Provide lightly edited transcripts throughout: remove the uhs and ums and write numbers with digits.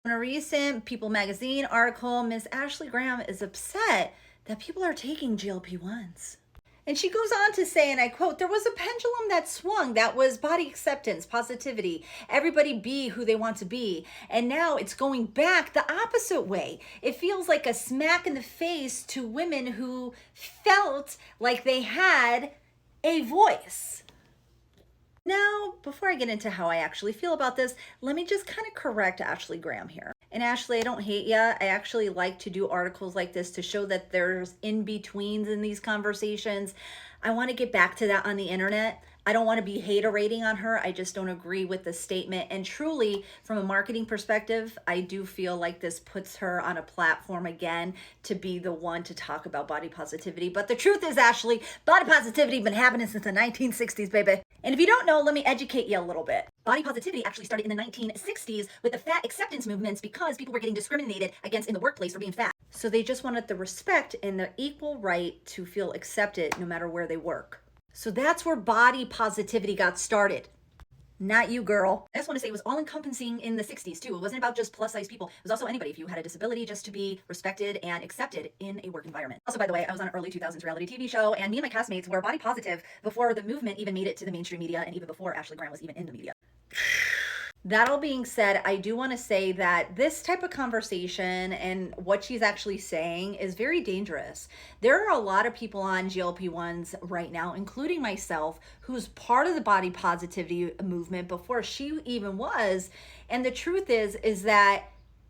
In a recent People magazine article, Miss Ashley Graham is upset that people are taking GLP-1s. And she goes on to say, and I quote, there was a pendulum that swung. That was body acceptance, positivity, everybody be who they want to be. And now it's going back the opposite way. It feels like a smack in the face to women who felt like they had a voice. Now, before I get into how I actually feel about this, let me just kind of correct Ashley Graham here. And Ashley, I don't hate you. I actually like to do articles like this to show that there's in-betweens in these conversations. I want to get back to that on the internet. I don't want to be hater-rating on her. I just don't agree with the statement. And truly, from a marketing perspective, I do feel like this puts her on a platform again to be the one to talk about body positivity. But the truth is, Ashley, body positivity been happening since the 1960s, baby. And if you don't know, let me educate you a little bit. Body positivity actually started in the 1960s with the fat acceptance movements because people were getting discriminated against in the workplace for being fat. So they just wanted the respect and the equal right to feel accepted no matter where they work. So that's where body positivity got started. Not you, girl. I just want to say it was all encompassing in the 60s too. It wasn't about just plus size people. It was also anybody, if you had a disability, just to be respected and accepted in a work environment. Also, by the way, I was on an early 2000s reality TV show, and me and my castmates were body positive before the movement even made it to the mainstream media, and even before Ashley Graham was even in the media. That all being said, I do want to say that this type of conversation and what she's actually saying is very dangerous. There are a lot of people on GLP-1s right now, including myself, who's part of the body positivity movement before she even was. And the truth is that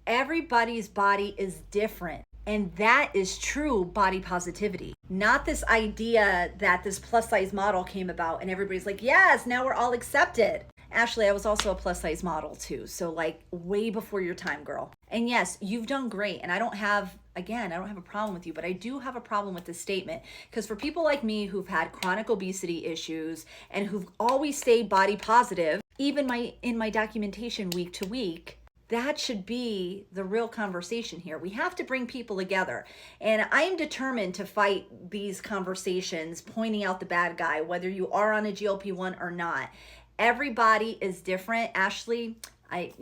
everybody's body is different. And that is true body positivity. Not this idea that this plus size model came about and everybody's like, yes, now we're all accepted. Ashley, I was also a plus size model too. So like way before your time, girl. And yes, you've done great. And I don't have a problem with you, but I do have a problem with this statement. Because for people like me who've had chronic obesity issues and who've always stayed body positive, even in my documentation week to week, that should be the real conversation here. We have to bring people together. And I am determined to fight these conversations, pointing out the bad guy, whether you are on a GLP-1 or not. Everybody is different. Ashley, I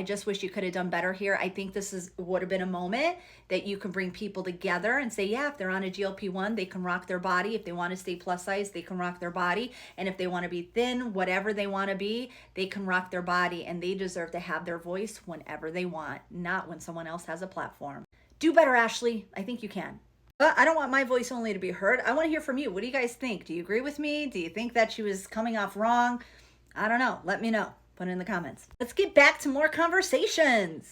just wish you could have done better here. I think would have been a moment that you can bring people together and say, yeah, if they're on a GLP-1, they can rock their body. If they want to stay plus size, they can rock their body. And if they want to be thin, whatever they want to be, they can rock their body. And they deserve to have their voice whenever they want, not when someone else has a platform. Do better, Ashley. I think you can. But I don't want my voice only to be heard. I want to hear from you. What do you guys think? Do you agree with me? Do you think that she was coming off wrong? I don't know. Let me know. Put it in the comments. Let's get back to more conversations.